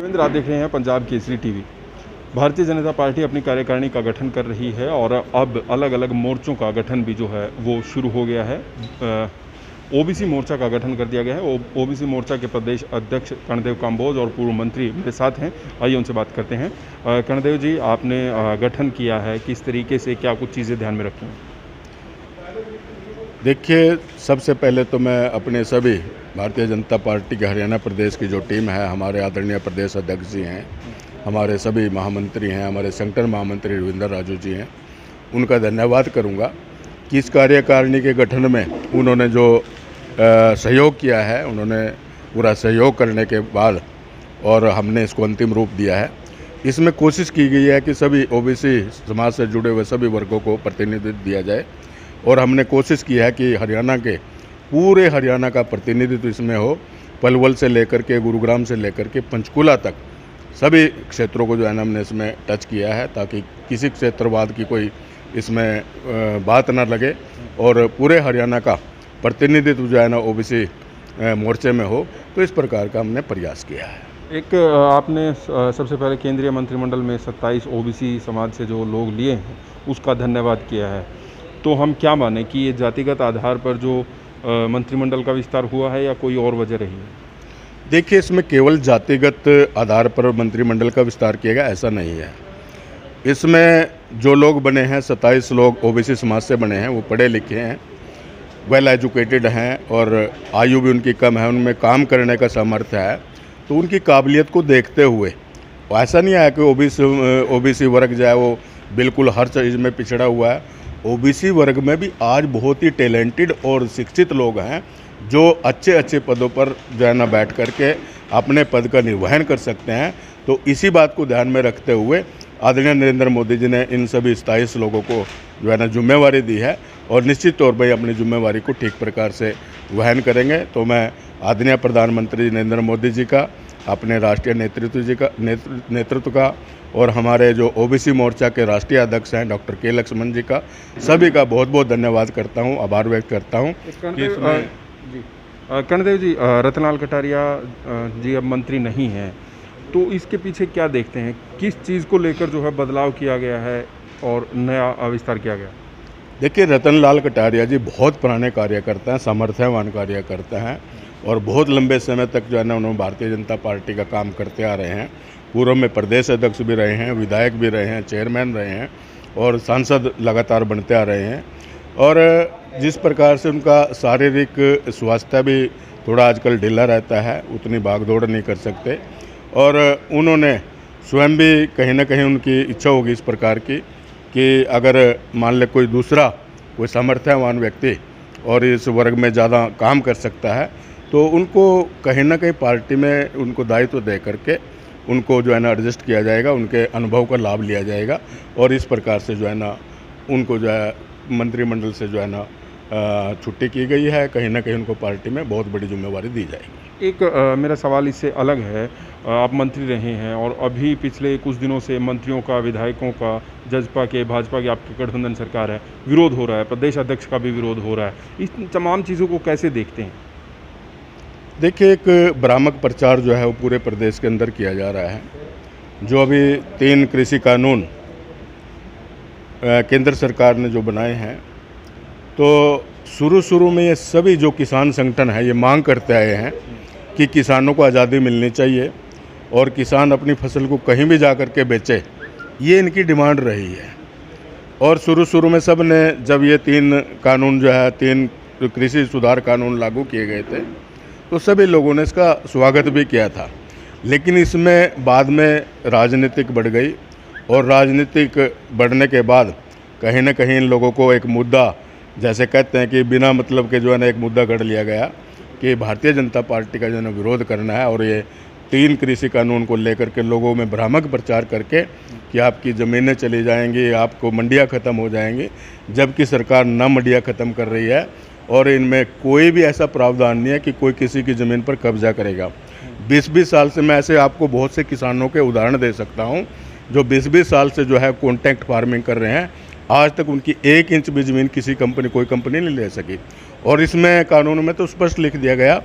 रविंद्र, आप देख रहे हैं पंजाब केसरी टीवी। भारतीय जनता पार्टी अपनी कार्यकारिणी का गठन कर रही है और अब अलग अलग मोर्चों का गठन भी जो है वो शुरू हो गया है। ओबीसी मोर्चा का गठन कर दिया गया है। ओबीसी मोर्चा के प्रदेश अध्यक्ष कर्णदेव काम्बोज और पूर्व मंत्री मेरे साथ हैं, आइए उनसे बात करते हैं। कर्णदेव जी, आपने गठन किया है, किस तरीके से, क्या कुछ चीज़ें ध्यान में रखी हैं? देखिए, सबसे पहले तो मैं अपने सभी भारतीय जनता पार्टी के हरियाणा प्रदेश की जो टीम है, हमारे आदरणीय प्रदेश अध्यक्ष जी हैं, हमारे सभी महामंत्री हैं, हमारे सेक्टर महामंत्री रविंद्र राजू जी हैं, उनका धन्यवाद करूंगा कि इस कार्यकारिणी के गठन में उन्होंने जो सहयोग किया है, उन्होंने पूरा सहयोग करने के बाद और हमने इसको अंतिम रूप दिया है। इसमें कोशिश की गई है कि सभी ओबीसी समाज से जुड़े हुए सभी वर्गों को प्रतिनिधित्व दिया जाए और हमने कोशिश की है कि हरियाणा के पूरे हरियाणा का प्रतिनिधित्व इसमें हो। पलवल से लेकर के गुरुग्राम से लेकर के पंचकुला तक सभी क्षेत्रों को जो है ना हमने इसमें टच किया है, ताकि किसी क्षेत्रवाद की कोई इसमें बात ना लगे और पूरे हरियाणा का प्रतिनिधित्व जो है ना ओबीसी मोर्चे में हो। तो इस प्रकार का हमने प्रयास किया है। एक आपने सबसे पहले केंद्रीय मंत्रिमंडल में 27 ओबीसी समाज से जो लोग लिए हैं उसका धन्यवाद किया है, तो हम क्या माने कि ये जातिगत आधार पर जो मंत्रिमंडल का विस्तार हुआ है या कोई और वजह रही है? देखिए, इसमें केवल जातिगत आधार पर मंत्रिमंडल का विस्तार किया गया ऐसा नहीं है। इसमें जो लोग बने हैं, 27 लोग ओबीसी समाज से बने हैं, वो पढ़े लिखे हैं, वेल एजुकेटेड हैं और आयु भी उनकी कम है, उनमें काम करने का सामर्थ्य है। तो उनकी काबिलियत को देखते हुए ऐसा नहीं है कि ओबीसी वर्ग जो है वो बिल्कुल हर चीज़ में पिछड़ा हुआ है। ओबीसी वर्ग में भी आज बहुत ही टैलेंटेड और शिक्षित लोग हैं जो अच्छे अच्छे पदों पर जो है ना बैठ करके अपने पद का निर्वहन कर सकते हैं। तो इसी बात को ध्यान में रखते हुए आदरणीय नरेंद्र मोदी जी ने इन सभी 27 लोगों को जो है ना जिम्मेवारी दी है और निश्चित तौर पर अपनी जिम्मेवारी को ठीक प्रकार से वहन करेंगे। तो मैं आदरणीय प्रधानमंत्री नरेंद्र मोदी जी का, अपने राष्ट्रीय नेतृत्व का और हमारे जो ओबीसी मोर्चा के राष्ट्रीय अध्यक्ष हैं डॉक्टर के लक्ष्मण जी का, सभी का बहुत बहुत धन्यवाद करता हूं, आभार व्यक्त करता हूं। कर्णदेव जी, रतनलाल कटारिया जी अब मंत्री नहीं हैं, तो इसके पीछे क्या देखते हैं? किस चीज़ को लेकर जो है बदलाव किया गया है और नया आविष्कार किया गया? देखिए, रतनलाल कटारिया जी बहुत पुराने कार्यकर्ता हैं, सामर्थ्यवान कार्यकर्ता हैं और बहुत लंबे समय तक जो है ना उन्होंने भारतीय जनता पार्टी का काम करते आ रहे हैं। पूर्व में प्रदेश अध्यक्ष भी रहे हैं, विधायक भी रहे हैं, चेयरमैन रहे हैं और सांसद लगातार बनते आ रहे हैं। और जिस प्रकार से उनका शारीरिक स्वास्थ्य भी थोड़ा आजकल ढीला रहता है, उतनी भागदौड़ नहीं कर सकते और उन्होंने स्वयं भी कहीं ना कहीं उनकी इच्छा होगी इस प्रकार की कि अगर मान ले कोई सामर्थ्यवान व्यक्ति और इस वर्ग में ज़्यादा काम कर सकता है, तो उनको कहीं ना कहीं पार्टी में उनको दायित्व दे करके उनको जो है ना एडजस्ट किया जाएगा, उनके अनुभव का लाभ लिया जाएगा और इस प्रकार से जो है ना उनको जो है मंत्रिमंडल से जो है ना छुट्टी की गई है। कहीं ना कहीं उनको पार्टी में बहुत बड़ी जिम्मेवारी दी जाएगी। एक मेरा सवाल इससे अलग है। आप मंत्री रहे हैं और अभी पिछले कुछ दिनों से मंत्रियों का, विधायकों का, भाजपा की आपकी गठबंधन सरकार है, विरोध हो रहा है, प्रदेश अध्यक्ष का भी विरोध हो रहा है। इस तमाम चीज़ों को कैसे देखते हैं? देखिए, एक भ्रामक प्रचार जो है वो पूरे प्रदेश के अंदर किया जा रहा है। जो अभी 3 कृषि कानून केंद्र सरकार ने जो बनाए हैं, तो शुरू में ये सभी जो किसान संगठन है ये मांग करते आए हैं कि किसानों को आज़ादी मिलनी चाहिए और किसान अपनी फसल को कहीं भी जा कर के बेचे, ये इनकी डिमांड रही है। और शुरू में सब ने, जब ये 3 कानून जो है 3 कृषि सुधार कानून लागू किए गए थे, तो सभी लोगों ने इसका स्वागत भी किया था। लेकिन इसमें बाद में राजनीतिक बढ़ गई और राजनीतिक बढ़ने के बाद कहीं ना कहीं इन लोगों को एक मुद्दा, जैसे कहते हैं कि बिना मतलब के जो है ना एक मुद्दा गढ़ लिया गया कि भारतीय जनता पार्टी का जो है ना विरोध करना है और ये 3 कृषि कानून को लेकर के लोगों में भ्रामक प्रचार करके कि आपकी ज़मीनें चली जाएंगी, आपको मंडियाँ ख़त्म हो जाएंगी, जबकि सरकार न मंडियाँ ख़त्म कर रही है और इनमें कोई भी ऐसा प्रावधान नहीं है कि कोई किसी की ज़मीन पर कब्जा करेगा। 20-20 साल से मैं ऐसे आपको बहुत से किसानों के उदाहरण दे सकता हूं जो 20-20 साल से जो है कॉन्ट्रैक्ट फार्मिंग कर रहे हैं, आज तक उनकी 1 इंच भी ज़मीन कोई कंपनी नहीं ले सकी। और इसमें कानून में तो स्पष्ट लिख दिया गया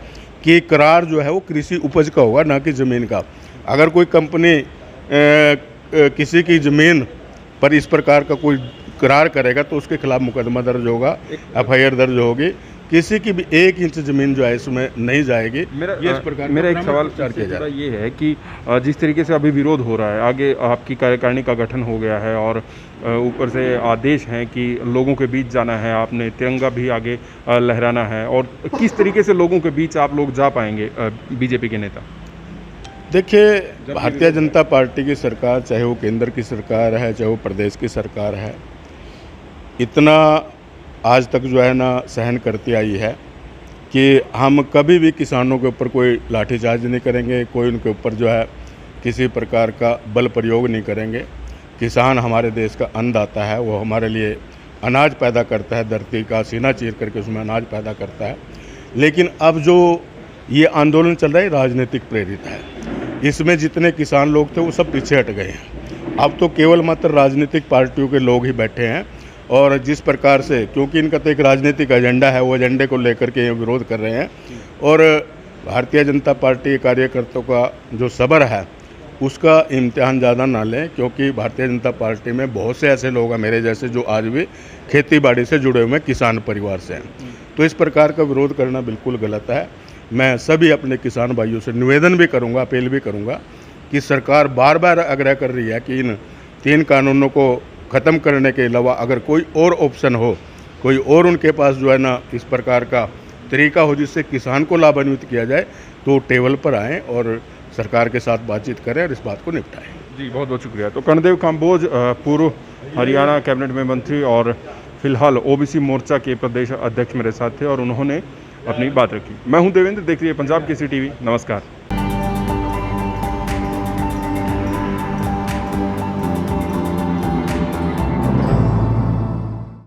कि करार जो है वो कृषि उपज का होगा, ना कि ज़मीन का। अगर कोई कंपनी किसी की ज़मीन पर इस प्रकार का कोई करार करेगा तो उसके खिलाफ मुकदमा दर्ज होगा, FIR दर्ज होगी। किसी की भी 1 इंच ज़मीन जो है इसमें नहीं जाएगी। ये इस प्रकार मेरा एक सवाल प्रचार किया जा रहा है। ये है कि जिस तरीके से अभी विरोध हो रहा है, आगे आपकी कार्यकारिणी का गठन हो गया है और ऊपर से आदेश हैं कि लोगों के बीच जाना है, आपने तिरंगा भी आगे लहराना है, और किस तरीके से लोगों के बीच आप लोग जा पाएंगे बीजेपी के नेता? देखिए, भारतीय जनता पार्टी की सरकार, चाहे वो केंद्र की सरकार है, चाहे वो प्रदेश की सरकार है, इतना आज तक जो है ना सहन करती आई है कि हम कभी भी किसानों के ऊपर कोई लाठीचार्ज नहीं करेंगे, कोई उनके ऊपर जो है किसी प्रकार का बल प्रयोग नहीं करेंगे। किसान हमारे देश का अन्नदाता है, वो हमारे लिए अनाज पैदा करता है, धरती का सीना चीर करके उसमें अनाज पैदा करता है। लेकिन अब जो ये आंदोलन चल रहा है राजनीतिक प्रेरित है, इसमें जितने किसान लोग थे वो सब पीछे हट गए हैं। अब तो केवल मात्र राजनीतिक पार्टियों के लोग ही बैठे हैं, और जिस प्रकार से, क्योंकि इनका तो एक राजनीतिक एजेंडा है, वो एजेंडे को लेकर के ये विरोध कर रहे हैं। और भारतीय जनता पार्टी के कार्यकर्ताओं का जो सब्र है उसका इम्तिहान ज़्यादा ना लें, क्योंकि भारतीय जनता पार्टी में बहुत से ऐसे लोग हैं मेरे जैसे जो आज भी खेती बाड़ी से जुड़े हुए किसान परिवार से हैं। तो इस प्रकार का विरोध करना बिल्कुल गलत है। मैं सभी अपने किसान भाइयों से निवेदन भी करूंगा, अपील भी करूंगा कि सरकार बार बार आग्रह कर रही है कि इन 3 कानूनों को ख़त्म करने के अलावा अगर कोई और ऑप्शन हो, कोई और उनके पास जो है ना इस प्रकार का तरीका हो जिससे किसान को लाभान्वित किया जाए, तो टेबल पर आएँ और सरकार के साथ बातचीत करें और इस बात को निपटाएं। जी, बहुत बहुत शुक्रिया। तो कर्णदेव काम्बोज पूर्व हरियाणा कैबिनेट में मंत्री और फिलहाल OBC मोर्चा के प्रदेश अध्यक्ष मेरे साथ थे और उन्होंने अपनी बात रखी। मैं हूं देवेंद्र, देख रही है पंजाब केसरी टीवी। नमस्कार।